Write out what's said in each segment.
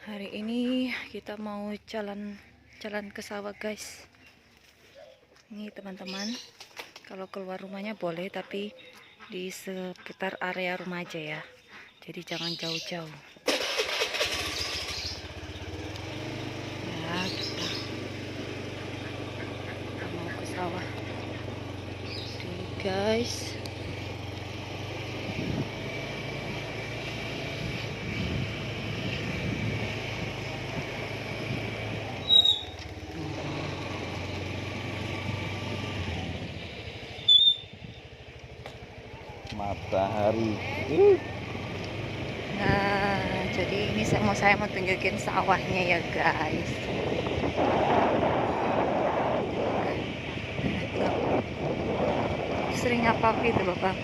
Hari ini kita mau jalan ke sawah, guys. Ini teman-teman, kalau keluar rumahnya boleh, tapi di sekitar area rumah aja ya. Jadi jangan jauh-jauh. Ya, kita mau ke sawah. Oke, guys. Matahari. Nah, jadi ini saya mau tunjukin sawahnya ya, guys. Sering apa gitu loh, Bang.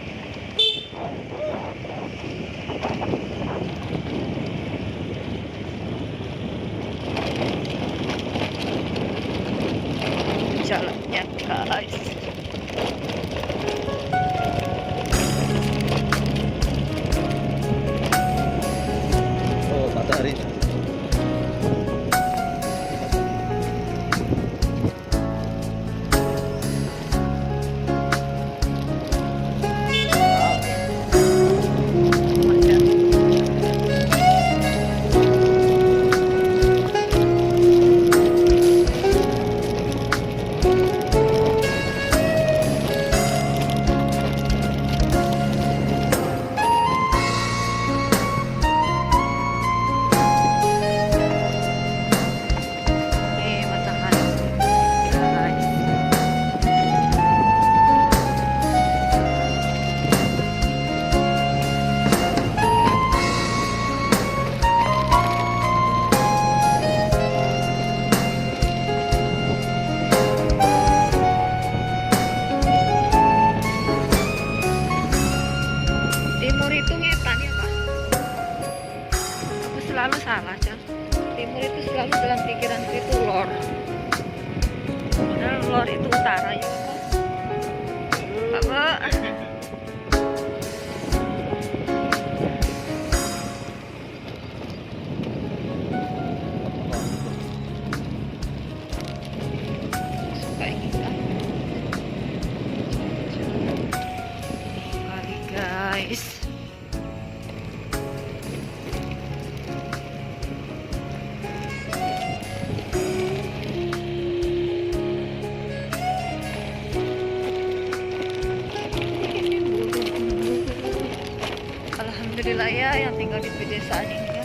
Jalannya, guys. Oh, matahari. Nih, matahari, guys. Timur itu ngetan ya, Pak? Aku selalu salah, Cang. Timur itu selalu dalam pikiranku itu lor. Padahal lor itu utara ya, Pak. Pak. Suka ini kan. Kali, guys. Alhamdulillah ya yang tinggal di pedesaan ini ya.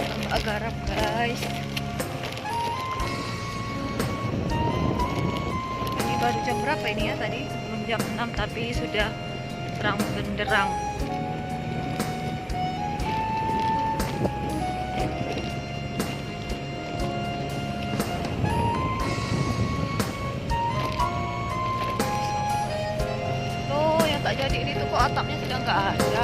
Tambah garap, guys. Ini baru jam berapa ini ya tadi? Belum jam 6 tapi sudah terang benderang. Tuh yang tak jadi ini tuh kok atapnya sudah nggak ada.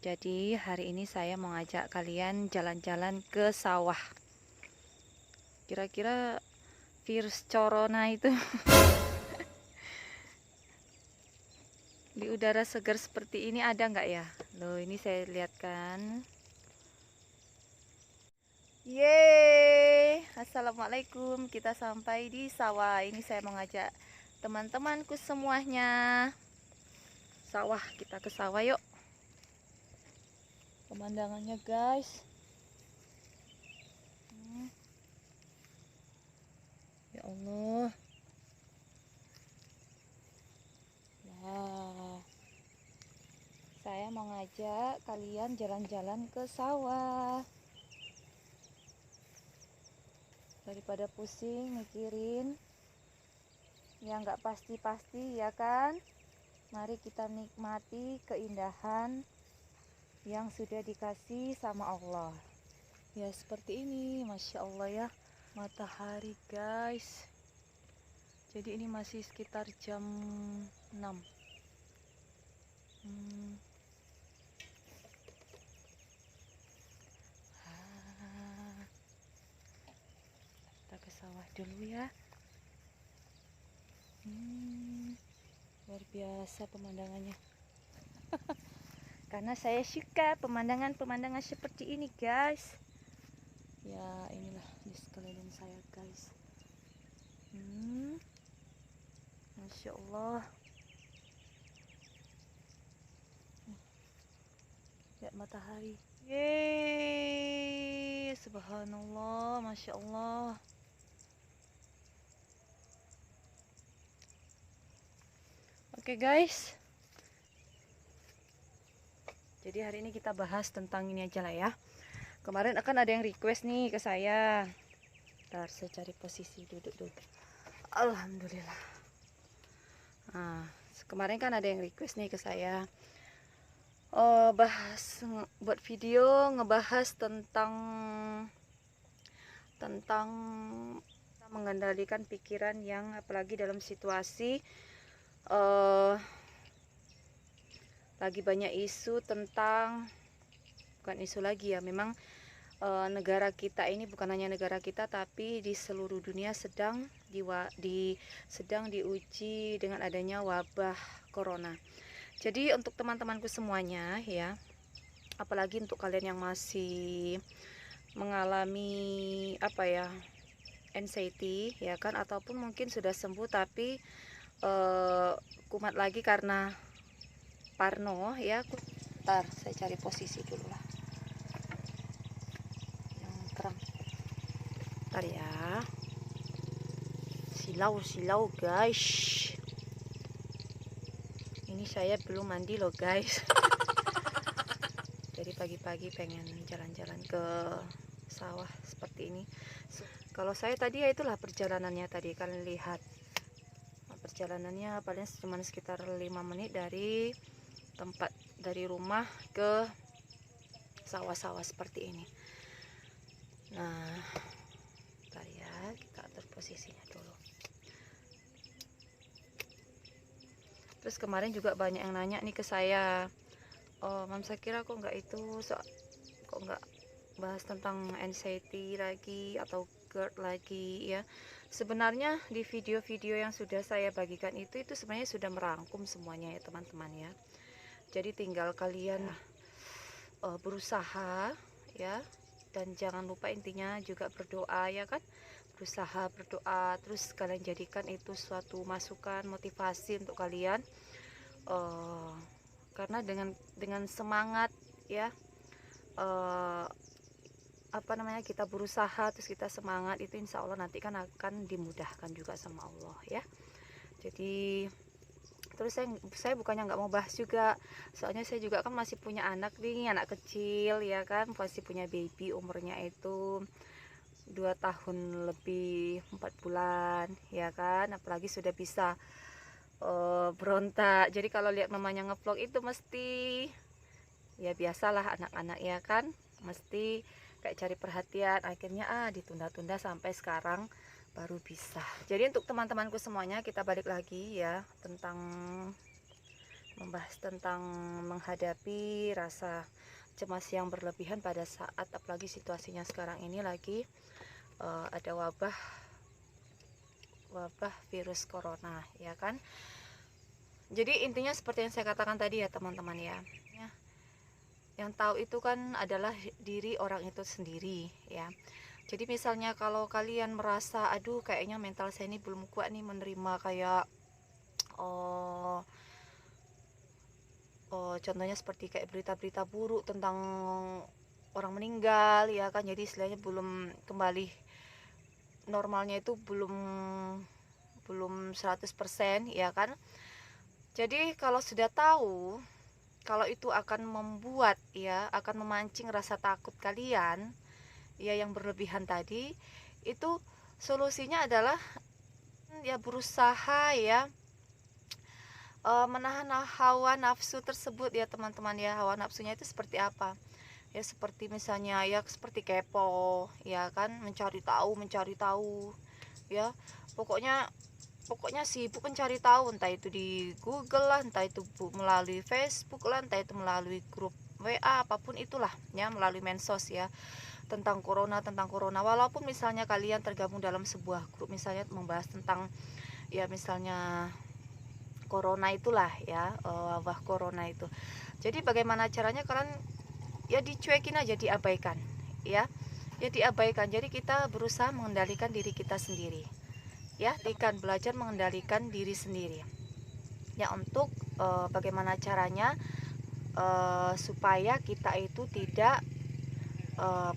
Jadi hari ini saya mau ngajak kalian jalan-jalan ke sawah. Kira-kira virus corona itu di udara segar seperti ini ada nggak ya? Loh, ini saya lihat kan. Yeay, assalamualaikum. Kita sampai di sawah. Ini saya mau ngajak teman-temanku semuanya. Sawah, kita ke sawah yuk. Pemandangannya guys. Ya Allah. Wah. Saya mau ngajak kalian jalan-jalan ke sawah. Daripada pusing mikirin yang nggak pasti-pasti, ya kan? Mari kita nikmati keindahan yang sudah dikasih sama Allah. Ya seperti ini, Masya Allah ya. Matahari guys. Jadi ini masih sekitar jam 6. Kita ke sawah dulu ya. Luar biasa pemandangannya. Karena saya suka pemandangan-pemandangan seperti ini guys. Ya inilah di sekeliling saya guys. Masya Allah. Lihat matahari. Yeay, subhanallah, Masya Allah. Oke guys, jadi hari ini kita bahas tentang ini aja lah ya. Kemarin akan ada yang request nih ke saya. Ntar saya cari posisi duduk dulu. Alhamdulillah. Nah, kemarin kan ada yang request nih ke saya. Buat video ngebahas tentang mengendalikan pikiran yang apalagi dalam situasi lagi banyak isu tentang, bukan isu lagi ya, memang negara kita ini, bukan hanya negara kita tapi di seluruh dunia sedang diuji dengan adanya wabah corona. Jadi untuk teman-temanku semuanya ya, apalagi untuk kalian yang masih mengalami anxiety ya kan, ataupun mungkin sudah sembuh tapi kumat lagi karena parno ya. Ntar saya cari posisi dulu lah yang terang. Ntar ya. Silau guys. Ini saya belum mandi loh guys. Jadi pagi-pagi pengen jalan-jalan ke sawah seperti ini. Kalau saya tadi ya itulah perjalanannya tadi kalian lihat. Perjalanannya paling cuma sekitar 5 menit dari rumah ke sawah-sawah seperti ini. Nah, bentar ya, kita atur posisinya dulu. Terus kemarin juga banyak yang nanya nih ke saya, Mam Sakira kok nggak bahas tentang anxiety lagi atau GERD lagi ya. Sebenarnya di video-video yang sudah saya bagikan itu sebenarnya sudah merangkum semuanya ya teman-teman ya. Jadi tinggal kalian berusaha ya, dan jangan lupa intinya juga berdoa ya kan. Berusaha berdoa, terus kalian jadikan itu suatu masukan, motivasi untuk kalian. Karena dengan semangat ya, kita berusaha terus kita semangat, itu insya Allah nanti kan akan dimudahkan juga sama Allah ya. Jadi terus saya bukannya nggak mau bahas juga, soalnya saya juga kan masih punya anak nih, anak kecil ya kan, masih punya baby umurnya itu 2 tahun lebih 4 bulan ya kan, apalagi sudah bisa berontak. Jadi kalau lihat mamanya ngevlog itu mesti ya biasalah anak-anak ya kan, mesti kayak cari perhatian, akhirnya ditunda-tunda sampai sekarang baru bisa. Jadi untuk teman-temanku semuanya, kita balik lagi ya tentang membahas tentang menghadapi rasa cemas yang berlebihan pada saat apalagi situasinya sekarang ini lagi ada wabah virus corona, ya kan. Jadi intinya seperti yang saya katakan tadi ya teman-teman ya. Yang tahu itu kan adalah diri orang itu sendiri ya. Jadi misalnya kalau kalian merasa aduh kayaknya mental saya ini belum kuat nih menerima kayak contohnya seperti kayak berita-berita buruk tentang orang meninggal ya kan, jadi istilahnya belum kembali normalnya itu belum 100% ya kan. Jadi kalau sudah tahu kalau itu akan membuat ya, akan memancing rasa takut kalian ya yang berlebihan tadi, itu solusinya adalah ya berusaha ya menahan hawa nafsu tersebut ya teman-teman ya. Hawa nafsunya itu seperti apa ya, seperti misalnya ya seperti kepo ya kan, mencari tahu ya, pokoknya sibuk mencari tahu, entah itu di Google lah, entah itu melalui Facebook lah, entah itu melalui grup WA, apapun itulah ya, melalui medsos ya, tentang corona. Walaupun misalnya kalian tergabung dalam sebuah grup misalnya membahas tentang ya misalnya corona itulah ya, wabah corona itu. Jadi bagaimana caranya kalian ya dicuekin aja, diabaikan ya, diabaikan. Jadi kita berusaha mengendalikan diri kita sendiri ya, belajar mengendalikan diri sendiri ya, untuk bagaimana caranya supaya kita itu tidak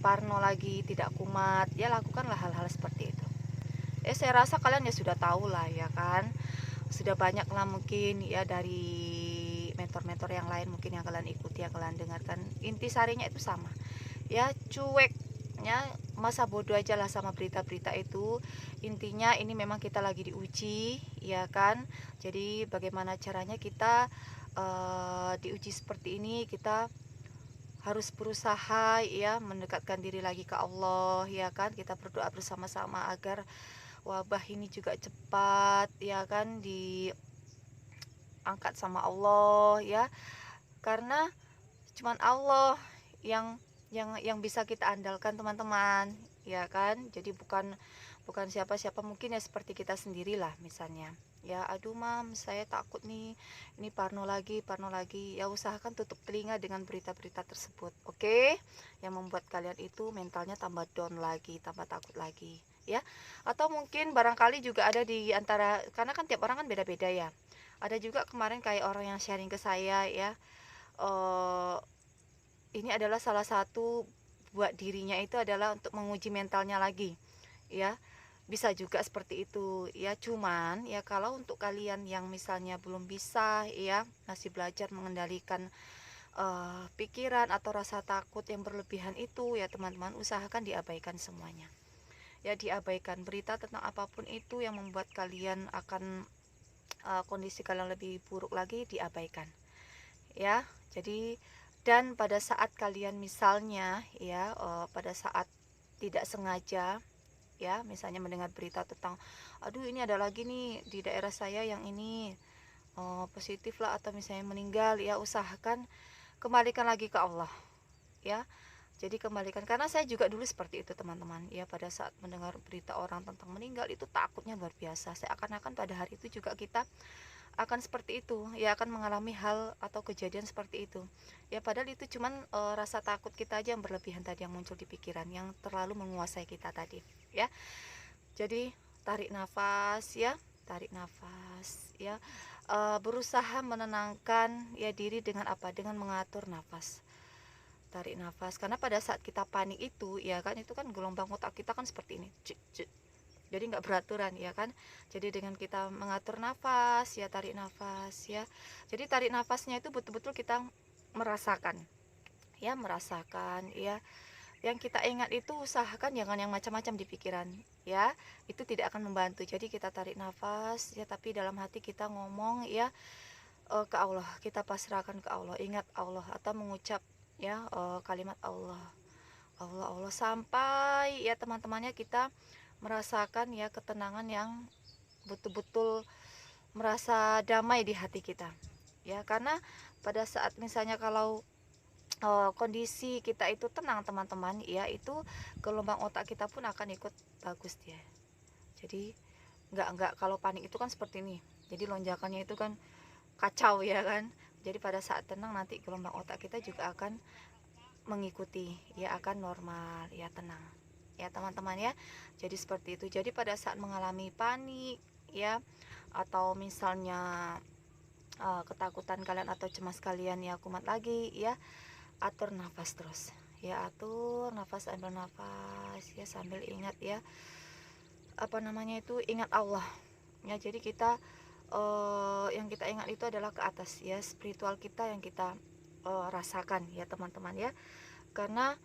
parno lagi, tidak kumat ya. Lakukanlah hal-hal seperti itu. Saya rasa kalian ya sudah tahu lah ya kan, sudah banyak lah mungkin ya dari mentor-mentor yang lain mungkin yang kalian ikuti, yang kalian dengarkan. Inti sarinya itu sama ya, cuek ya, masa bodoh aja lah sama berita-berita itu. Intinya ini memang kita lagi diuji ya kan. Jadi bagaimana caranya kita diuji seperti ini, kita harus berusaha ya mendekatkan diri lagi ke Allah ya kan. Kita berdoa bersama-sama agar wabah ini juga cepat ya kan diangkat sama Allah ya, karena cuman Allah yang bisa kita andalkan teman-teman ya kan. Jadi bukan siapa-siapa, mungkin ya seperti kita sendirilah misalnya ya, aduh mam saya takut nih, ini parno lagi ya, usahakan tutup telinga dengan berita-berita tersebut, oke? Yang membuat kalian itu mentalnya tambah down lagi, tambah takut lagi ya. Atau mungkin barangkali juga ada di antara, karena kan tiap orang kan beda-beda ya, ada juga kemarin kayak orang yang sharing ke saya ya, ini adalah salah satu buat dirinya itu adalah untuk menguji mentalnya lagi ya, bisa juga seperti itu ya. Cuman ya kalau untuk kalian yang misalnya belum bisa ya, masih belajar mengendalikan pikiran atau rasa takut yang berlebihan itu ya teman-teman, usahakan diabaikan semuanya ya, diabaikan berita tentang apapun itu yang membuat kalian akan kondisi kalian lebih buruk lagi, diabaikan ya. Jadi dan pada saat kalian misalnya ya pada saat tidak sengaja ya, misalnya mendengar berita tentang aduh ini ada lagi nih di daerah saya yang ini positif lah atau misalnya meninggal ya, usahakan kembalikan lagi ke Allah ya. Jadi kembalikan, karena saya juga dulu seperti itu teman-teman ya, pada saat mendengar berita orang tentang meninggal itu takutnya luar biasa. Seakan-akan pada hari itu juga kita akan seperti itu ya, akan mengalami hal atau kejadian seperti itu ya, padahal itu cuman rasa takut kita aja yang berlebihan tadi, yang muncul di pikiran, yang terlalu menguasai kita tadi ya. Jadi tarik nafas ya, berusaha menenangkan ya diri dengan apa, dengan mengatur nafas. Tarik nafas, karena pada saat kita panik itu ya kan, itu kan gelombang otak kita kan seperti ini, jadi nggak beraturan ya kan. Jadi dengan kita mengatur nafas ya, tarik nafas ya, jadi tarik nafasnya itu betul-betul kita merasakan ya, yang kita ingat itu usahakan jangan yang macam-macam di pikiran ya, itu tidak akan membantu. Jadi kita tarik nafas ya, tapi dalam hati kita ngomong ya ke Allah, kita pasrahkan ke Allah, ingat Allah, atau mengucap ya kalimat Allah sampai ya teman-temannya kita merasakan ya ketenangan yang betul-betul merasa damai di hati kita ya. Karena pada saat misalnya kalau kondisi kita itu tenang teman-teman ya, itu gelombang otak kita pun akan ikut bagus dia. Jadi nggak kalau panik itu kan seperti ini, jadi lonjakannya itu kan kacau ya kan. Jadi pada saat tenang nanti gelombang otak kita juga akan mengikuti ya, akan normal ya, tenang ya teman-teman ya. Jadi seperti itu. Jadi pada saat mengalami panik ya, atau misalnya ketakutan kalian atau cemas kalian ya, kumat lagi ya, atur nafas terus ya, atur nafas, ambil nafas ya, sambil ingat ya, apa namanya itu, ingat Allah ya. Jadi kita yang kita ingat itu adalah ke atas ya, spiritual kita yang kita rasakan ya teman-teman ya. Karena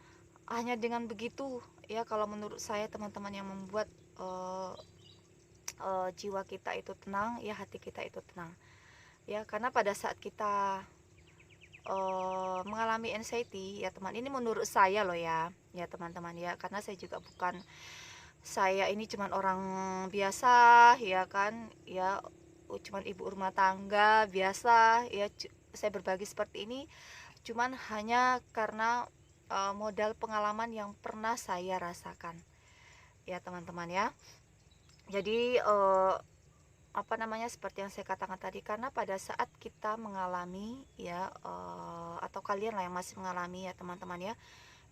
hanya dengan begitu ya, kalau menurut saya teman-teman, yang membuat jiwa kita itu tenang ya, hati kita itu tenang ya. Karena pada saat kita mengalami anxiety ya teman, ini menurut saya loh ya teman-teman ya, karena saya juga bukan, saya ini cuman orang biasa ya kan ya, cuman ibu rumah tangga biasa ya. Saya berbagi seperti ini cuman hanya karena modal pengalaman yang pernah saya rasakan ya teman-teman ya. Jadi apa namanya, seperti yang saya katakan tadi, karena pada saat kita mengalami ya, atau kalian lah yang masih mengalami ya teman-teman ya,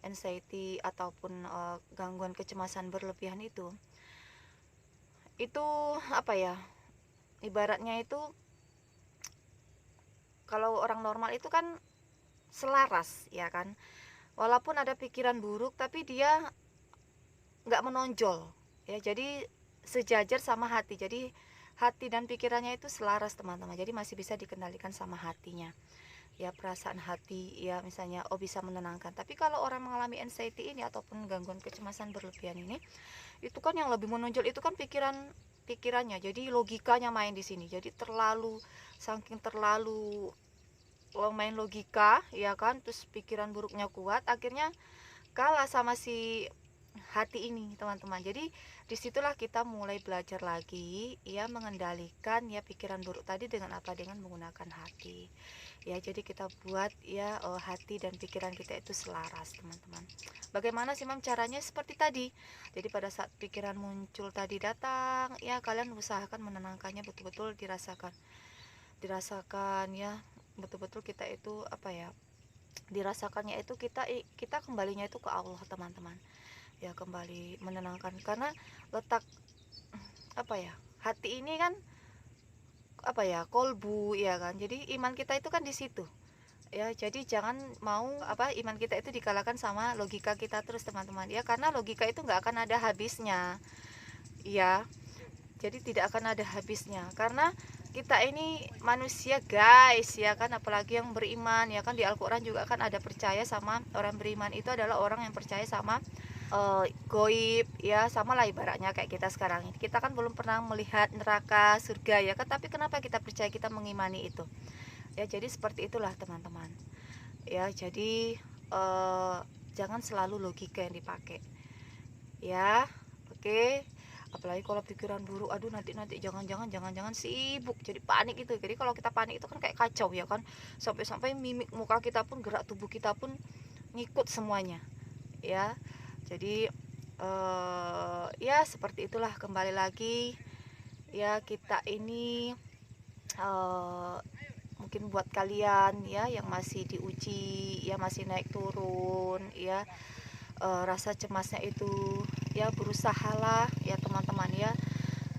anxiety ataupun gangguan kecemasan berlebihan itu apa ya, ibaratnya itu kalau orang normal itu kan selaras ya kan, walaupun ada pikiran buruk tapi dia nggak menonjol ya, jadi sejajar sama hati. Jadi hati dan pikirannya itu selaras teman-teman, jadi masih bisa dikendalikan sama hatinya ya, perasaan hati ya misalnya, bisa menenangkan. Tapi kalau orang mengalami anxiety ini ataupun gangguan kecemasan berlebihan ini, itu kan yang lebih menonjol itu kan pikirannya, jadi logikanya main di sini. Jadi saking terlalu main logika ya kan, terus pikiran buruknya kuat, akhirnya kalah sama si hati ini teman-teman. Jadi disitulah kita mulai belajar lagi ya, mengendalikan ya pikiran buruk tadi dengan apa, dengan menggunakan hati ya. Jadi kita buat ya hati dan pikiran kita itu selaras teman-teman. Bagaimana sih Mam caranya? Seperti tadi, jadi pada saat pikiran muncul tadi datang ya, kalian usahakan menenangkannya, betul-betul dirasakan ya, betul-betul kita itu apa ya, dirasakannya itu kita kembalinya itu ke Allah teman-teman ya, kembali menenangkan. Karena letak apa ya, hati ini kan apa ya, kolbu ya kan, jadi iman kita itu kan di situ ya. Jadi jangan mau iman kita itu dikalahkan sama logika kita terus teman-teman ya, karena logika itu nggak akan ada habisnya ya. Jadi tidak akan ada habisnya, karena kita ini manusia guys ya kan, apalagi yang beriman ya kan. Di Al-Quran juga kan ada percaya sama orang beriman, itu adalah orang yang percaya sama goib ya, sama lah ibaratnya kayak kita sekarang ini. Kita kan belum pernah melihat neraka, surga ya kan, tapi kenapa kita percaya, kita mengimani itu ya. Jadi seperti itulah teman-teman ya. Jadi jangan selalu logika yang dipakai ya. Oke. Apalagi kalau pikiran buruk, aduh nanti jangan-jangan sibuk, jadi panik itu. Jadi kalau kita panik itu kan kayak kacau ya kan, sampai mimik muka kita pun, gerak tubuh kita pun ngikut semuanya ya. Jadi ya seperti itulah, kembali lagi ya, kita ini mungkin buat kalian ya yang masih diuji ya, masih naik turun ya, rasa cemasnya itu ya, berusahalah ya teman-teman ya,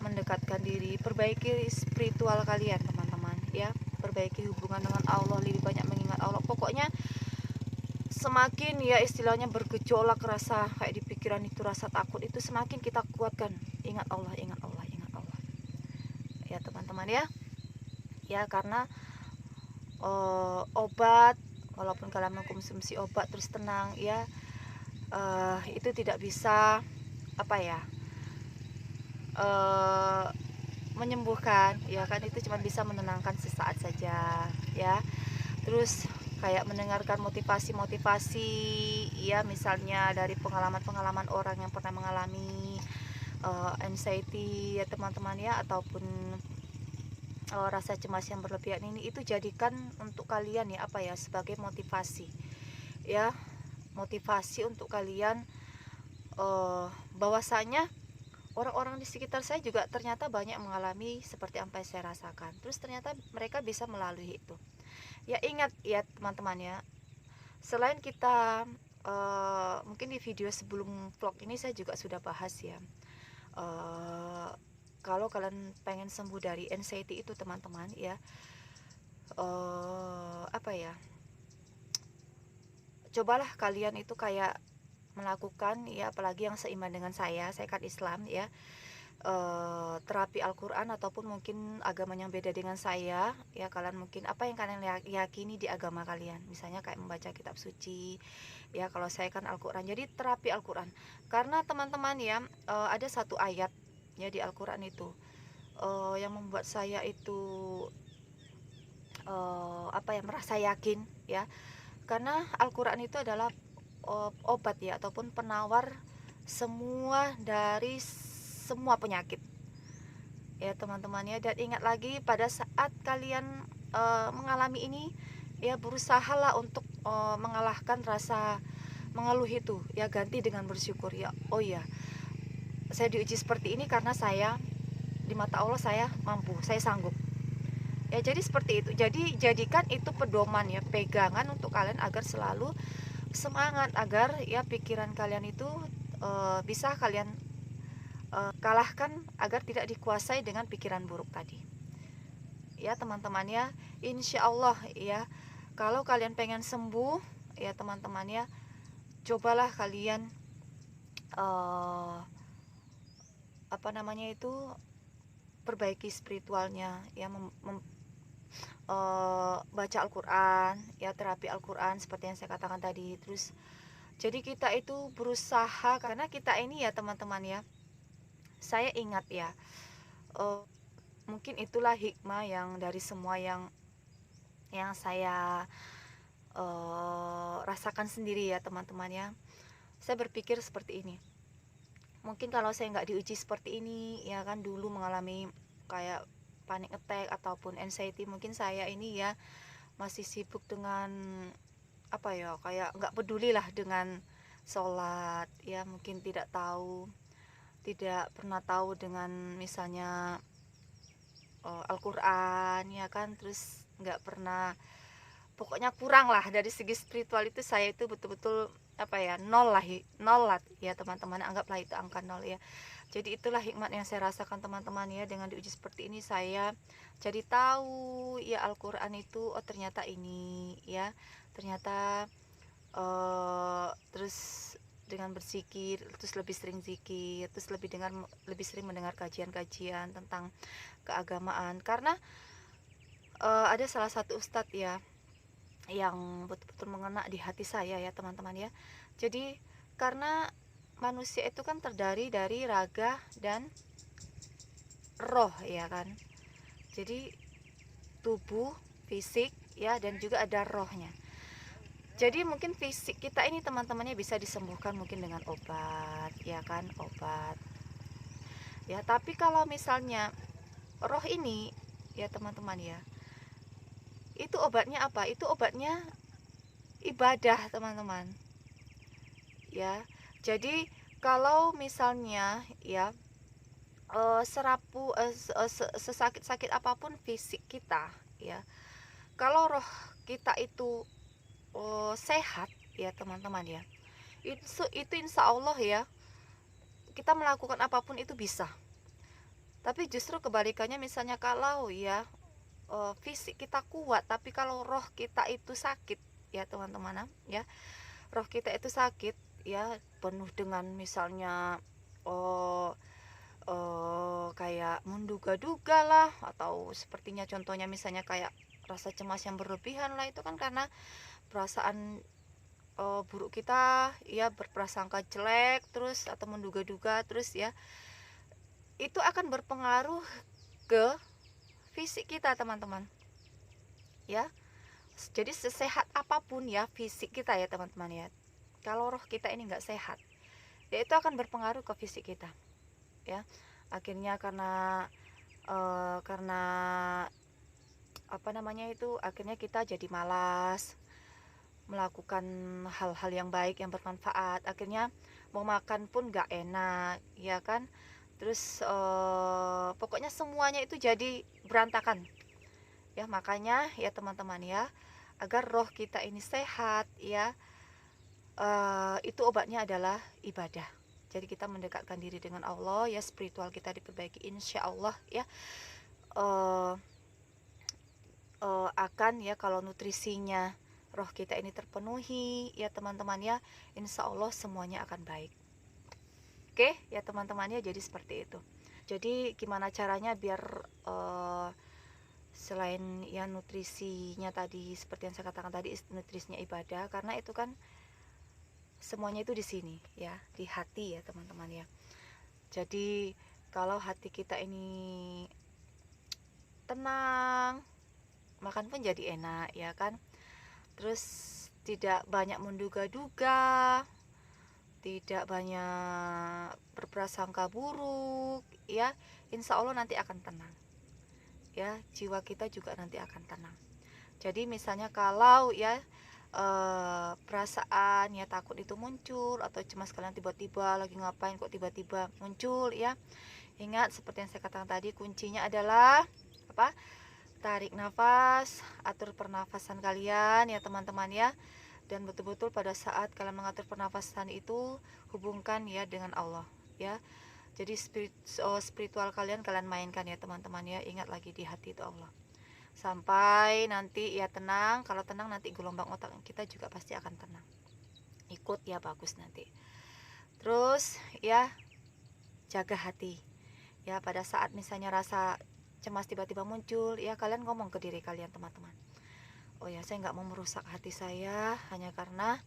mendekatkan diri, perbaiki spiritual kalian teman-teman ya, perbaiki hubungan dengan Allah, lebih banyak mengingat Allah. Pokoknya semakin ya istilahnya bergejolak rasa kayak di pikiran itu, rasa takut itu, semakin kita kuatkan, ingat Allah, ingat Allah, ingat Allah ya teman-teman ya. Ya karena obat, walaupun kalian mengkonsumsi obat terus tenang ya, itu tidak bisa apa ya, menyembuhkan ya kan, itu cuma bisa menenangkan sesaat saja ya. Terus kayak mendengarkan motivasi ya, misalnya dari pengalaman orang yang pernah mengalami anxiety ya teman-teman ya, ataupun rasa cemas yang berlebihan ini itu jadikan untuk kalian ya apa ya, sebagai motivasi ya, motivasi untuk kalian bahwasanya orang-orang di sekitar saya juga ternyata banyak mengalami seperti apa yang saya rasakan, terus ternyata mereka bisa melalui itu. Ya ingat ya teman-teman ya, selain kita mungkin di video sebelum vlog ini saya juga sudah bahas ya, eh, kalau kalian pengen sembuh dari anxiety itu teman-teman ya, apa ya, cobalah kalian itu kayak melakukan ya, apalagi yang seiman dengan saya kan Islam ya, terapi Al-Quran ataupun mungkin agama yang beda dengan saya ya, kalian mungkin apa yang kalian yakini di agama kalian, misalnya kayak membaca kitab suci ya, kalau saya kan Al-Quran, jadi terapi Al-Quran. Karena teman-teman ya, ada satu ayat ya di Al-Quran itu yang membuat saya itu apa ya, merasa yakin ya, karena Al-Quran itu adalah obat ya, ataupun penawar semua dari semua penyakit ya teman-teman ya. Dan ingat lagi, pada saat kalian mengalami ini ya, berusahalah untuk mengalahkan rasa mengeluh itu ya, ganti dengan bersyukur ya. Oh iya, saya diuji seperti ini karena saya di mata Allah saya mampu, saya sanggup ya. Jadi seperti itu, jadi jadikan itu pedoman ya, pegangan untuk kalian agar selalu semangat, agar ya pikiran kalian itu bisa kalian kalahkan, agar tidak dikuasai dengan pikiran buruk tadi ya teman-teman ya. Insya Allah ya, kalau kalian pengen sembuh ya teman-teman ya, cobalah kalian apa namanya itu, perbaiki spiritualnya ya, baca Al-Quran ya, terapi Al-Quran seperti yang saya katakan tadi. Terus jadi kita itu berusaha, karena kita ini ya teman-teman ya, saya ingat ya, mungkin itulah hikmah yang dari semua yang saya rasakan sendiri ya teman-teman ya. Saya berpikir seperti ini, mungkin kalau saya nggak diuji seperti ini ya kan, dulu mengalami kayak panic attack ataupun anxiety, mungkin saya ini ya masih sibuk dengan apa ya, kayak nggak peduli lah dengan sholat ya, mungkin tidak pernah tahu dengan misalnya Al-Quran ya kan, terus nggak pernah, pokoknya kurang lah dari segi spiritual itu. Saya itu betul-betul apa ya, nol lah ya teman-teman, anggaplah itu angka nol ya. Jadi itulah hikmat yang saya rasakan teman-teman ya, dengan diuji seperti ini saya jadi tahu ya Al-Quran itu, oh ternyata ini ya, ternyata terus dengan berzikir, terus lebih sering zikir, terus lebih sering mendengar kajian-kajian tentang keagamaan. Karena ada salah satu ustadz ya yang betul-betul mengena di hati saya ya teman-teman ya. Jadi karena manusia itu kan terdiri dari raga dan roh ya kan, jadi tubuh, fisik ya, dan juga ada rohnya. Jadi mungkin fisik kita ini teman-temannya bisa disembuhkan mungkin dengan obat ya kan, obat ya. Tapi kalau misalnya roh ini ya teman-teman ya, itu obatnya apa? Itu obatnya ibadah teman-teman ya. Jadi kalau misalnya ya sesakit-sakit apapun fisik kita ya, kalau roh kita itu sehat ya teman-teman ya, itu insya Allah ya, kita melakukan apapun itu bisa. Tapi justru kebalikannya, misalnya kalau ya fisik kita kuat, tapi kalau roh kita itu sakit ya teman-teman ya, roh kita itu sakit ya, penuh dengan misalnya kayak menduga-duga lah, atau sepertinya contohnya misalnya kayak rasa cemas yang berlebihan lah, itu kan karena perasaan buruk kita ya, berprasangka jelek terus atau menduga-duga terus ya, itu akan berpengaruh ke fisik kita teman-teman ya. Jadi sesehat apapun ya fisik kita ya teman-teman ya, kalau roh kita ini nggak sehat ya, itu akan berpengaruh ke fisik kita ya. Akhirnya karena karena apa namanya itu, akhirnya kita jadi malas melakukan hal-hal yang baik yang bermanfaat, akhirnya mau makan pun gak enak ya kan. Terus pokoknya semuanya itu jadi berantakan ya. Makanya ya teman-teman ya, agar roh kita ini sehat ya, itu obatnya adalah ibadah. Jadi kita mendekatkan diri dengan Allah ya, spiritual kita diperbaiki insya Allah ya. Akan ya, kalau nutrisinya roh kita ini terpenuhi ya teman-teman ya, insya Allah semuanya akan baik. Oke ya teman-teman ya, jadi seperti itu. Jadi gimana caranya biar selain ya nutrisinya tadi, seperti yang saya katakan tadi, nutrisinya ibadah, karena itu kan semuanya itu di sini ya, di hati ya teman-teman ya. Jadi kalau hati kita ini tenang, makan pun jadi enak ya kan. Terus tidak banyak menduga-duga, tidak banyak berprasangka buruk ya, insya Allah nanti akan tenang ya, jiwa kita juga nanti akan tenang. Jadi misalnya kalau ya perasaan ya takut itu muncul, atau cemas kalian tiba-tiba lagi ngapain kok tiba-tiba muncul ya, ingat seperti yang saya katakan tadi, kuncinya adalah apa? Tarik nafas, atur pernafasan kalian ya teman-teman ya. Dan betul-betul pada saat kalian mengatur pernafasan itu, hubungkan ya dengan Allah ya. Jadi spiritual kalian mainkan ya teman-teman ya. Ingat lagi di hati itu Allah. Sampai nanti ya tenang. Kalau tenang nanti gelombang otak kita juga pasti akan tenang. Ikut ya, bagus nanti. Terus ya, jaga hati ya. Pada saat misalnya rasa cemas tiba-tiba muncul ya, kalian ngomong ke diri kalian teman-teman, oh ya, saya nggak mau merusak hati saya hanya karena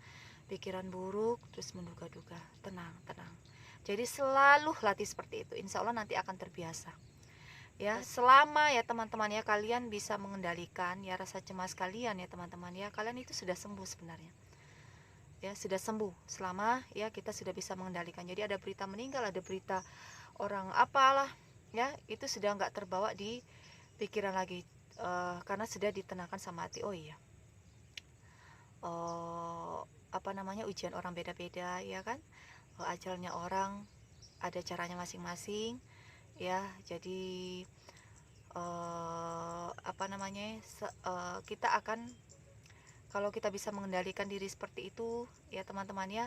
pikiran buruk terus menduga-duga. Tenang. Jadi selalu latih seperti itu, insya Allah nanti akan terbiasa ya. Selama ya teman-teman ya, kalian bisa mengendalikan ya rasa cemas kalian ya teman-teman ya, kalian itu sudah sembuh sebenarnya ya, sudah sembuh selama ya kita sudah bisa mengendalikan. Jadi ada berita meninggal, ada berita orang apalah ya, itu sudah nggak terbawa di pikiran lagi, karena sudah ditenangkan sama hati. Oh iya, apa namanya, ujian orang beda-beda ya kan, ajalnya orang ada caranya masing-masing ya. Jadi apa namanya, kita akan, kalau kita bisa mengendalikan diri seperti itu ya teman-teman ya,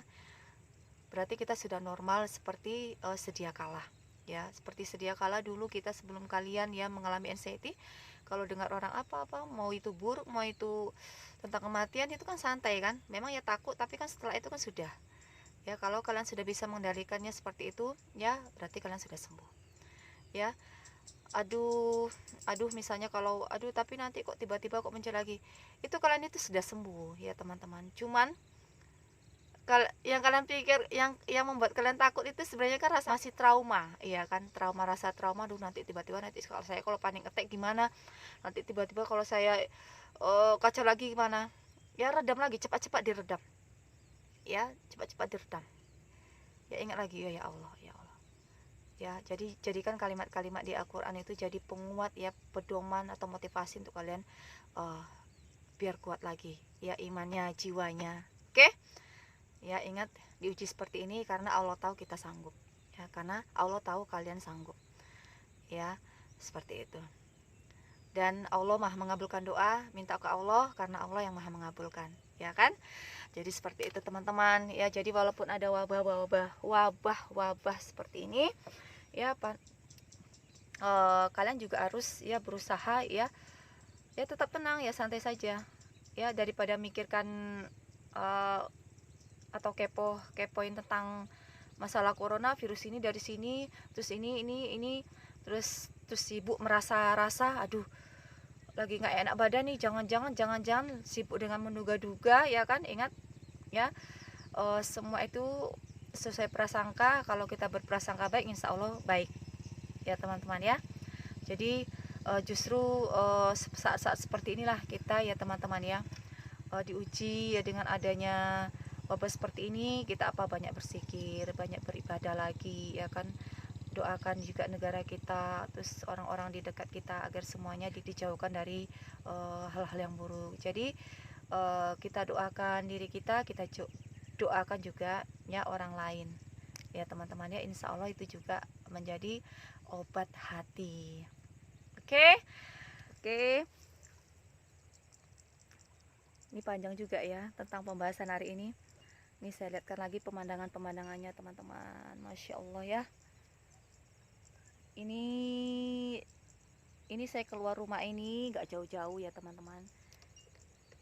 berarti kita sudah normal seperti sedia kala ya. Seperti sedia kala dulu kita sebelum kalian ya mengalami anxiety, kalau dengar orang apa-apa, mau itu buruk, mau itu tentang kematian, itu kan santai kan, memang ya takut, tapi kan setelah itu kan sudah ya. Kalau kalian sudah bisa mengendalikannya seperti itu ya, berarti kalian sudah sembuh ya. Aduh misalnya kalau tapi nanti kok tiba-tiba kok muncul lagi, itu kalian itu sudah sembuh ya teman-teman. Cuman yang kalian pikir, yang membuat kalian takut itu sebenarnya kan rasa masih trauma, iya kan, rasa trauma. Aduh nanti tiba-tiba, nanti kalau panik attack gimana, nanti tiba-tiba kalau saya kacau lagi gimana ya. Redam lagi, cepat-cepat diredam ya, cepat-cepat diredam ya. Ingat lagi ya Allah ya. Jadi jadikan kalimat-kalimat di Al-Quran itu jadi penguat ya, pedoman atau motivasi untuk kalian biar kuat lagi ya imannya, jiwanya. Oke ya, ingat diuji seperti ini karena Allah tahu kita sanggup ya, karena Allah tahu kalian sanggup ya, seperti itu. Dan Allah Maha mengabulkan doa, minta ke Allah karena Allah yang Maha mengabulkan ya kan. Jadi seperti itu teman-teman ya. Jadi walaupun ada wabah seperti ini ya, kalian juga harus ya berusaha ya tetap tenang ya, santai saja ya, daripada mikirkan atau kepoin tentang masalah corona, virus ini dari sini, terus ini terus sibuk merasa aduh lagi nggak enak badan nih, jangan sibuk dengan menduga-duga ya kan. Ingat ya, semua itu sesuai prasangka. Kalau kita berprasangka baik, insya Allah baik ya teman-teman ya. Jadi justru saat-saat seperti inilah kita ya teman-teman ya diuji ya dengan adanya wabah seperti ini. Kita banyak bersikir, banyak beribadah lagi ya kan, doakan juga negara kita, terus orang-orang di dekat kita agar semuanya dijauhkan dari hal-hal yang buruk. Jadi kita doakan diri kita, doakan juga ya orang lain. Ya teman-teman ya, insya Allah itu juga menjadi obat hati. Oke. Ini panjang juga ya tentang pembahasan hari ini. Ini saya lihatkan lagi pemandangannya teman-teman. Masya Allah ya. Ini saya keluar rumah ini nggak jauh-jauh ya teman-teman.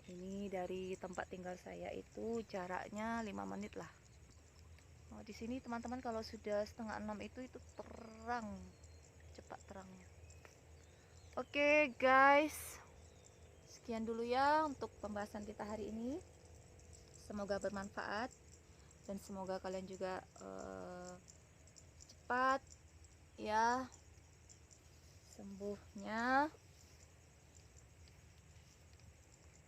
Ini dari tempat tinggal saya itu jaraknya 5 menit lah. Oh, di sini teman-teman kalau sudah 5:30 itu terang, cepat terangnya. Oke guys, sekian dulu ya untuk pembahasan kita hari ini. Semoga bermanfaat dan semoga kalian juga cepat ya sembuhnya.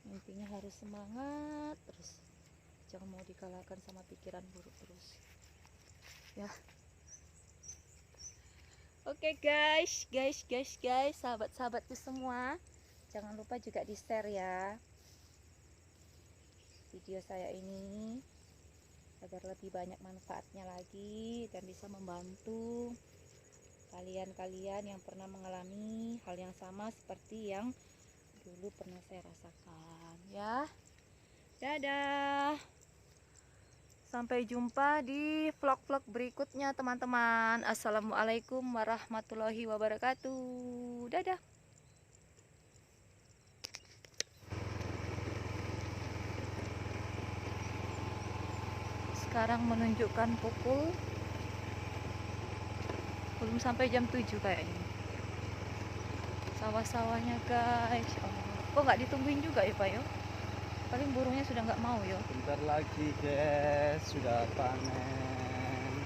Intinya harus semangat terus, jangan mau dikalahkan sama pikiran buruk terus ya. Oke guys, sahabat-sahabatku semua, jangan lupa juga di share ya video saya ini agar lebih banyak manfaatnya lagi dan bisa membantu kalian-kalian yang pernah mengalami hal yang sama seperti yang dulu pernah saya rasakan ya. Dadah, sampai jumpa di vlog-vlog berikutnya teman-teman. Assalamualaikum warahmatullahi wabarakatuh. Dadah. Sekarang menunjukkan pukul belum sampai jam 7 kayaknya. Sawah-sawahnya guys. Kok nggak ditungguin juga ya Pak yo? Paling burungnya sudah nggak mau yo. Bentar lagi guys, sudah panen.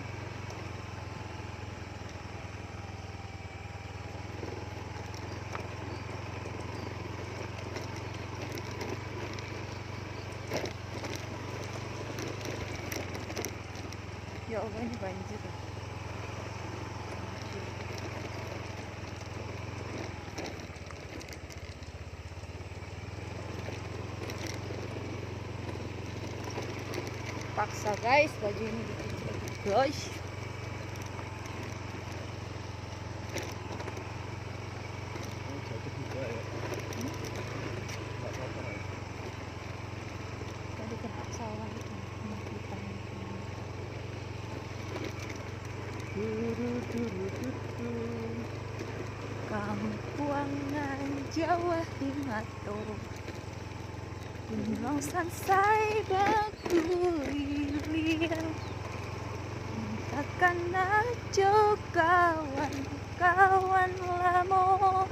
Ya Allah, ini banjir. Paksa guys, baju ini dicuci guys. Oh, jatuh juga ya. Nggak apa-apa ya. Tadi kena sawah itu. Kampuangan Jawa Himato, Gunung Sansai Batu Lilian, takkan ajo kawan-kawan lamo,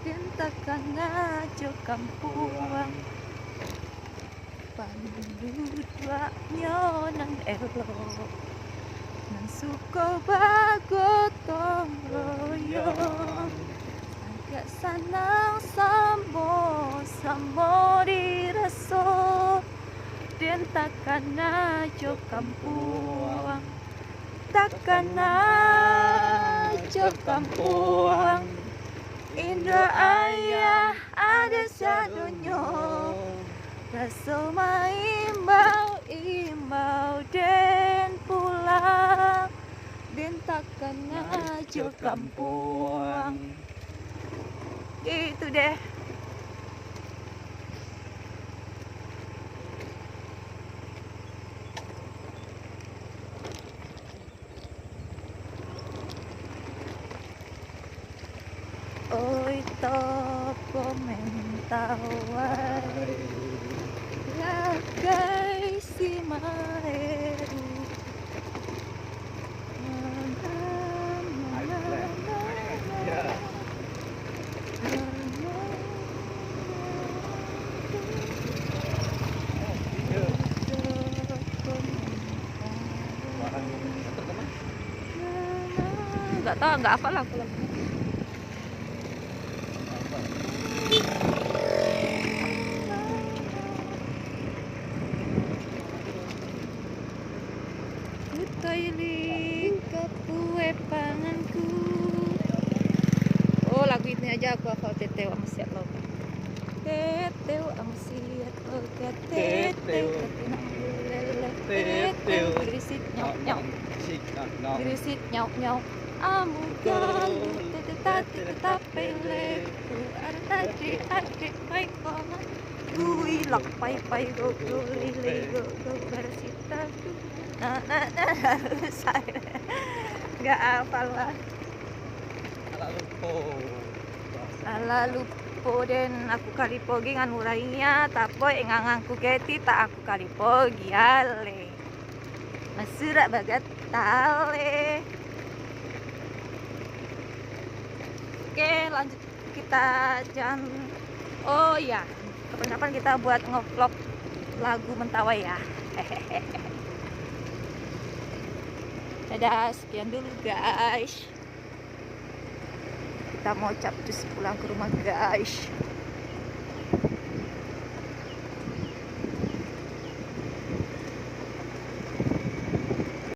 dan takkan ajo kampuang pandudwa nyonan elo nan suko bagotong royong agak sanang sambo diraso den takkan ajo kampuang, takkan ajo kampuang, indra ayah ada sadonyo raso imbau den pulang den takkan ajo kampuang. Gitu deh. Oi topo mentawai lagai si maeru nggak tahu, nggak apa lah aku. Kaili kapue pan aku hafal teteu amsiat logat. Teteu amsiat logat. Teteu katinang lele. Teteu gerisit nyok nyok. Sik nyok. Gerisit nyok nyok. Amu galu tetati tetapele. Artati ate pai koma. Gui lak pai pai go go lele go go bersita. Nah saya nggak hafal lah. Ala lupo den aku kalipogi ngan urainya tapo engangangku keti tak aku kalipogi ale masura bagat tale. Oke lanjut kita oh ya kapan-kapan kita buat ngevlog lagu Mentawai ya. Dadah, sekian dulu guys. Kita mau capcus pulang ke rumah guys.